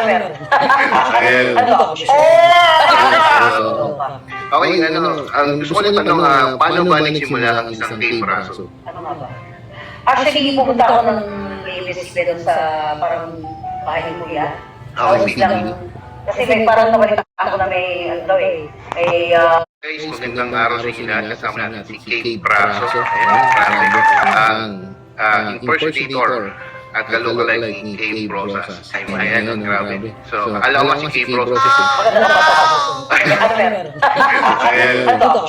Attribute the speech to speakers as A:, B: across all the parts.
A: meron.
B: Ayun.
A: Ano?
B: Okay, ang gusto ko lang tanong, paano ba nagsimula ang isang K-Braso?
A: Ano nga ba? Actually, pupunta ako ng Leibesque doon sa parang bahay ni Kuya.
B: Okay,
A: Biglang, kasi may parang nabalita ako na may, ano daw eh, may,
B: Guys, magandang araw sa inyo lahat. Kasama natin si K-Braso. Ang impersonator at ka-lookalike ni K-Brosas. Ayan, grabe. So, alam mo si K-Brosas.
A: maganda na ba ako? Ano meron? Ano?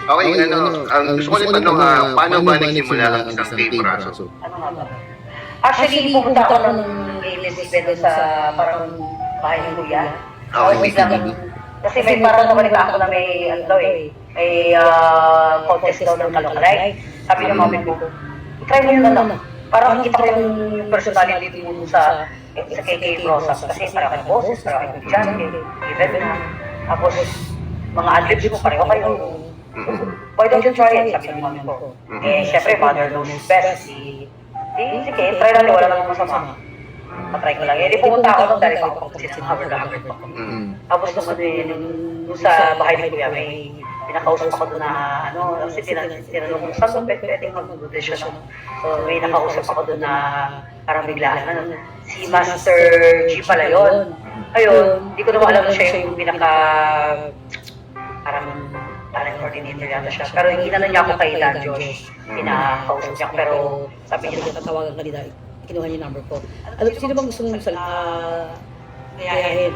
B: Okay, ang gusto ko lang tanong, paano ba nagsimula ang isang K-Braso?
A: Ano nga ba? Actually, pupunta ako ng Leibesque doon sa parang bahay ni Kuya.
B: Okay,
A: Biglang, kasi may parang nabalita ako na may, ano daw eh, may contest daw ng kalokalike. Sabi ng mami ko, try mo yun ano. Parang kita ko yung personality mo sa KK Rosas. Kasi parang kayo boses, parang kayo dyan, even na. Tapos, mga adlibs mo, pareho kayo. Why don't you try it? Sabi ng mami ko. Eh, syempre, mother knows best. Sige, try natin, wala namang masama. Patry ko lang. Eh, di pumunta ako nung dahil ako kasi sinamagamit pa ako. Tapos nung sa bahay ni Kuya, may pinakausap ako doon na, ano, kasi tinanong ko, saan ba pwedeng mag-audition? So, may nakausap ako doon na parang biglaan, ano, si Master G pala yun. Ayun, di ko naman alam na siya yung pinaka, parang talent coordinator yata siya. Pero inano niya ako kay Dan Josh, pinakausap niya. Pero sabi niya, tatawagan ka nila, kinuha niya yung number ko. Alam, sino bang gusto mong gayahin?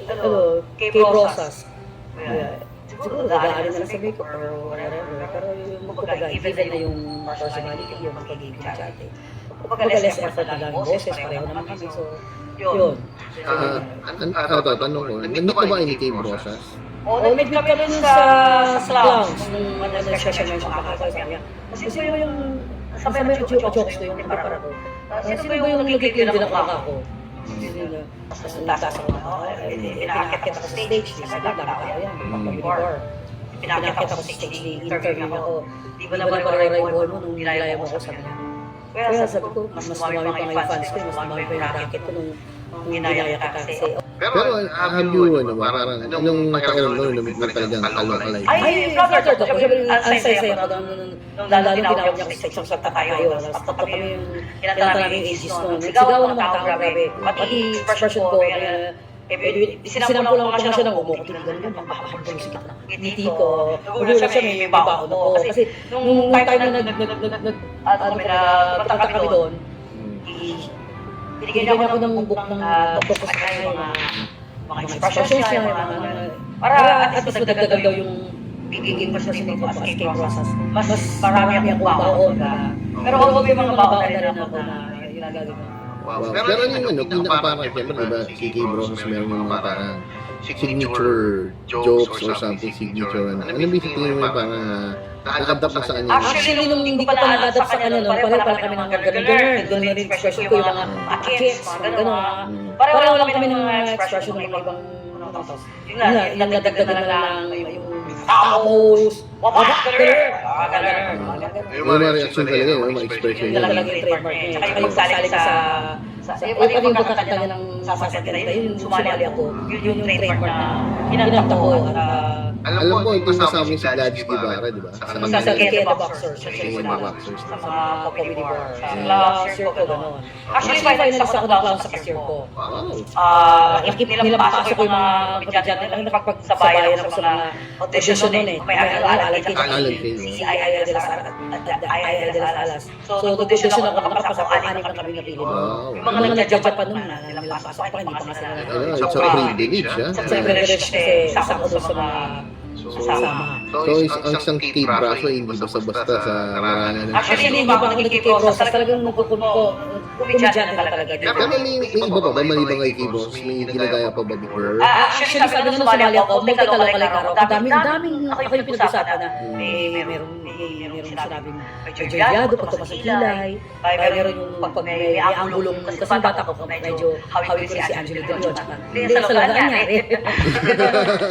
A: Sabi ko, K. Rosas. Siguro, gagaanin na lang sa makeup or whatever. Pero yung kumbaga, even na yung personality, yung pagiging chate. Kumbaga, less effort na lang yung boses, pareho naman kami. So, yun.
B: Tanong ko, nandito ka ba ni K-Brosas?
A: Oo, nag-meet kami nun sa Clowns. Nung nag-session yung makakasal sa kanya. Kasi yung sabay na jokes ko yung para ko. Sino ba yung nag-clear din ako? Tapos nagtatas ako na, pinakakit ako sa stage, dami tao yan, pinakakit ako sa stage, interview ako, di ba naman yung wall mo nung nilaya mo ako sa kanya. Kaya sabi ko, mas dumami pa nga yung fans ko, mas dumami pa yung racket ko nung ginaya ka kasi.
B: Pero have you, parang, anong pakialam mo, lumit mo talagang kalokalike?
A: Ay, flutter to. Ang saya-saya ako nung lalo tinawag niya kasi sa tayo. Tapos kami yung kinanta namin yung ages noon. Sigaw ng mga tao, grabe. Pati expression ko, sinampol lang ako siya ng umuko. Tinignan mo, bakit yung sikit na ngiti ko. Magulat siya, may baon ako. Kasi nung time na nagpunta kami doon, binigyan ako ng book ng book ko sa kanya, mga expressions niya, para at least madagdagan daw yung bigiging personality ko as K. Rosas. Mas marami akong baon. Pero ako may mga baon na rin ako na ginagagawin.
B: Wow. Pero yung pinaka parang, siyempre, diba, si K-Brosas meron yung mga parang signature jokes or something, signature, ano ba tingin mo parang nakadap na sa kanya?
A: Actually, nung hindi ko pa nakadap sa kanya, pareho pala kami ng ganun rin expression ko, yung mga akits, mga gano'n. Pareho lang kami ng expression ng ibang tapos. Yun lang, nadagdagan na lang yung tapos, wabak ganun.
B: Yung mga reaction talaga, yung mga expression
A: Yun
B: niya.
A: talaga yung trademark niya. Tsaka yung saling sa pati yung pagkakanta niya ng sasakyan nila, yun sumali ako. Yun yung trademark na kinanta ko.
B: Alam mo, ito kasama yung si Gladys Guevara, di ba?
A: Sa Kaya the Boxers. Sa mga comedy bar. Sa Clown Circle, gano'n. Actually, finalist ako ng Clown sa Circle. Nakikip nila pasok ko yung mga komedyante lang nakapagsabayan ako sa mga audition noon eh. May Alan Kane. Si Aya de las Alas. So, nag-audition ako, nakapasok ako, anim na kami napili mo. Yung mga nag-judge pa noon na nilang pasok pa, hindi pa nga sila.
B: It's a privilege, ha?
A: Sa privilege kasi isa ako doon sa mga kasama.
B: So, ang isang K-Braso, hindi basta-basta sa marangan.
A: Actually, hindi pa ako nagkik-K-Brosas. Talagang kumidyante talaga.
B: Pero may iba pa ba? Maliban kay K-Brosas, may ginagaya pa ba before?
A: Actually, sabi na sumali ako, magkakalokalay ako. Daming ako yung pinag-usapan na merong sinabing Joyado, pagtumas ng kilay, meron yung pag may anggulong, kasi bata ko, medyo hawin ko rin si Angelo Del Rio, tsaka hindi sa lalaan niya.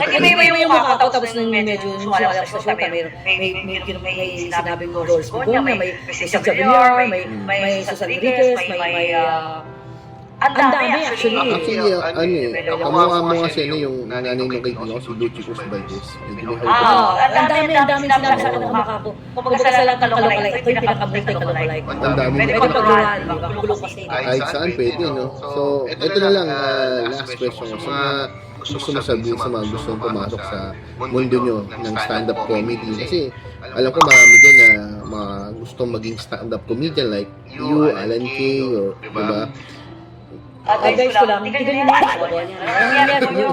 A: Nag-iba yung mukha ko, tapos
C: yung medyo sumali ako sa shoota, may sinabing Dolores Begonia, may si Javier, may Susan Enriquez, may ang dami actually.
B: Actually, kamukha mo kasi yung nanay ng kaibigan ko, si Luchi Cruz Valdez.
C: Ang dami sinabi sa akin ng kamukha ko. Kumbaga sa lahat ng kalokalay, ito yung pinakamultay kalokalay ko.
B: Ang dami.
C: Pwede pagluhan, di ba? Kulong kasi.
B: Kahit saan pwede, no? So, ito na lang, last question ko. Sa mga gusto mo sabihin sa mga gustong pumasok sa mundo nyo ng stand-up comedy. Kasi, alam ko marami dyan na mga gustong maging stand-up comedian like you, Alan Kay, or, diba?
C: Guys ko lang, hindi ganyan na yung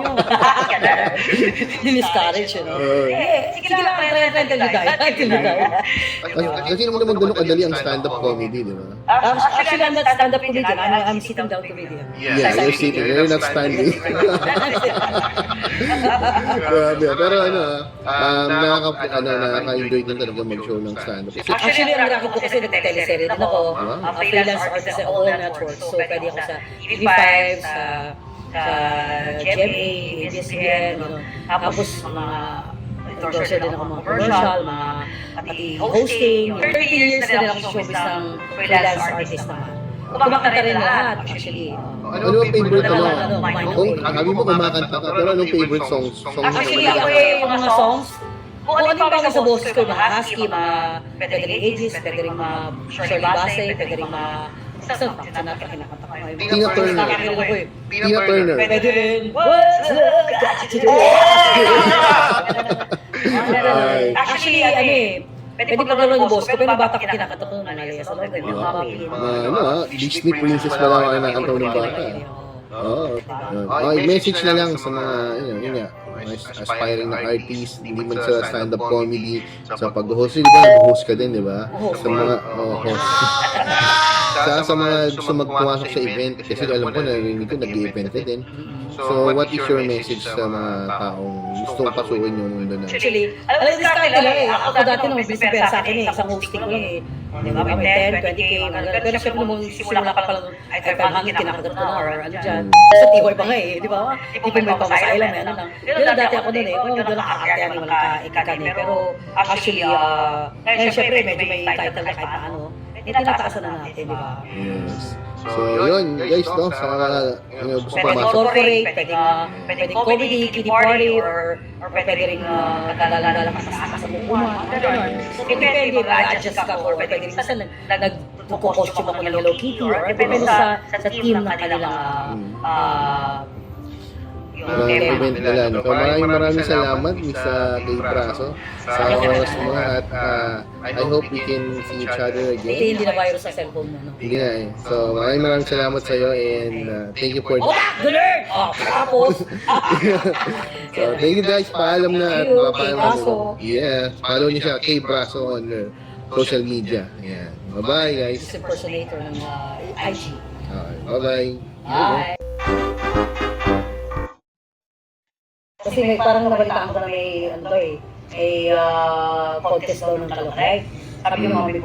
C: discourage, you know. Sige lang, try until you die. Until you die.
B: Kasi naman ganun kadali ang stand-up comedy, di ba?
C: Actually, I'm not stand-up comedian. I'm sitting down comedian.
B: Yeah, you're sitting. You're not standing. Grabe. Pero nakaka-enjoy din talaga mag-show ng stand-up.
C: Actually, ang racket ko kasi nag-teleserye din ako. Freelance artist sa all network. So, pwede ako sa TV5, sa GMA, ABS-CBN, tapos mga endorser din ako mga commercial, mga pati hosting. 30 years na din ako sa showbiz ng freelance artist naman. Kumakanta rin lahat, actually.
B: Ano ang favorite kung sabi mo kumakanta ka, pero anong favorite songs?
C: Actually, ako yung mga songs, kung ano yung bagay sa boses ko, yung mga husky, mga pwede rin Aegis, pwede rin mga Shirley Bassey, pwede rin mga saan natin kinakanta ko ngayon.
B: Tina Turner. Tina Turner.
C: Pwede rin. What's love got to do? Actually, pwede paglaro yung boss ko, pero bata ko kinakanta ko ng Malaya sa loob.
B: Disney princess pa lang ang kinakanta ng bata. Message na lang sa mga, mga aspiring na artist, hindi man sa stand-up comedy, sa pag-host. Di ba, nag-host ka din, di ba? Sa mga, host. sa mga gusto magpumasok sa event, kasi alam ko, narinig ko, nag-event ka din. So, what is your message sa mga taong gustong pasukin yung mundo na?
C: Actually, alam mo, discard lang eh. Ako dati nung business pera sa akin eh, isang hosting ko lang eh. Di ba, may 10, 20K, pero syempre nung simula ka palang, ay 500, kinakagat ko na, or ano dyan. Sa Tihoy pa nga eh, di ba? Di pa may pamasahe lang, may ano lang. Yun lang dati ako nun eh, kung doon nakakakaya ni walang kaikan eh. Pero actually, ngayon syempre medyo may title na kahit na ano. Tinataasan na natin, di ba?
B: Yes. So, yun, guys, no? Sa mga gusto
C: Pwede
B: pumasok.
C: corporate, pwede comedy, kiddie party, or pwede rin naglalala ka sa bukuman. So, depende, mag-adjust ka, or pwede rin minsan nag-costume ako ng Hello Kitty, or depende sa team na kanilang
B: event nila. No? Maraming salamat, Miss Kay Braso, sa oras mo at I hope we can see each other again.
C: Hindi na virus sa cellphone mo, no?
B: Hindi na eh. So, maraming salamat sa iyo and thank you for
C: Galing! Tapos!
B: So, thank you guys. Paalam na at mapaalam mo. Yeah, follow niyo siya, Kay Braso on social media. Yeah. Bye-bye, guys.
C: This impersonator ng IG.
B: Okay, bye-bye.
C: Bye! Kasi may parang nabalitaan ko na may contest daw ng Kalokay. Sabi yung mga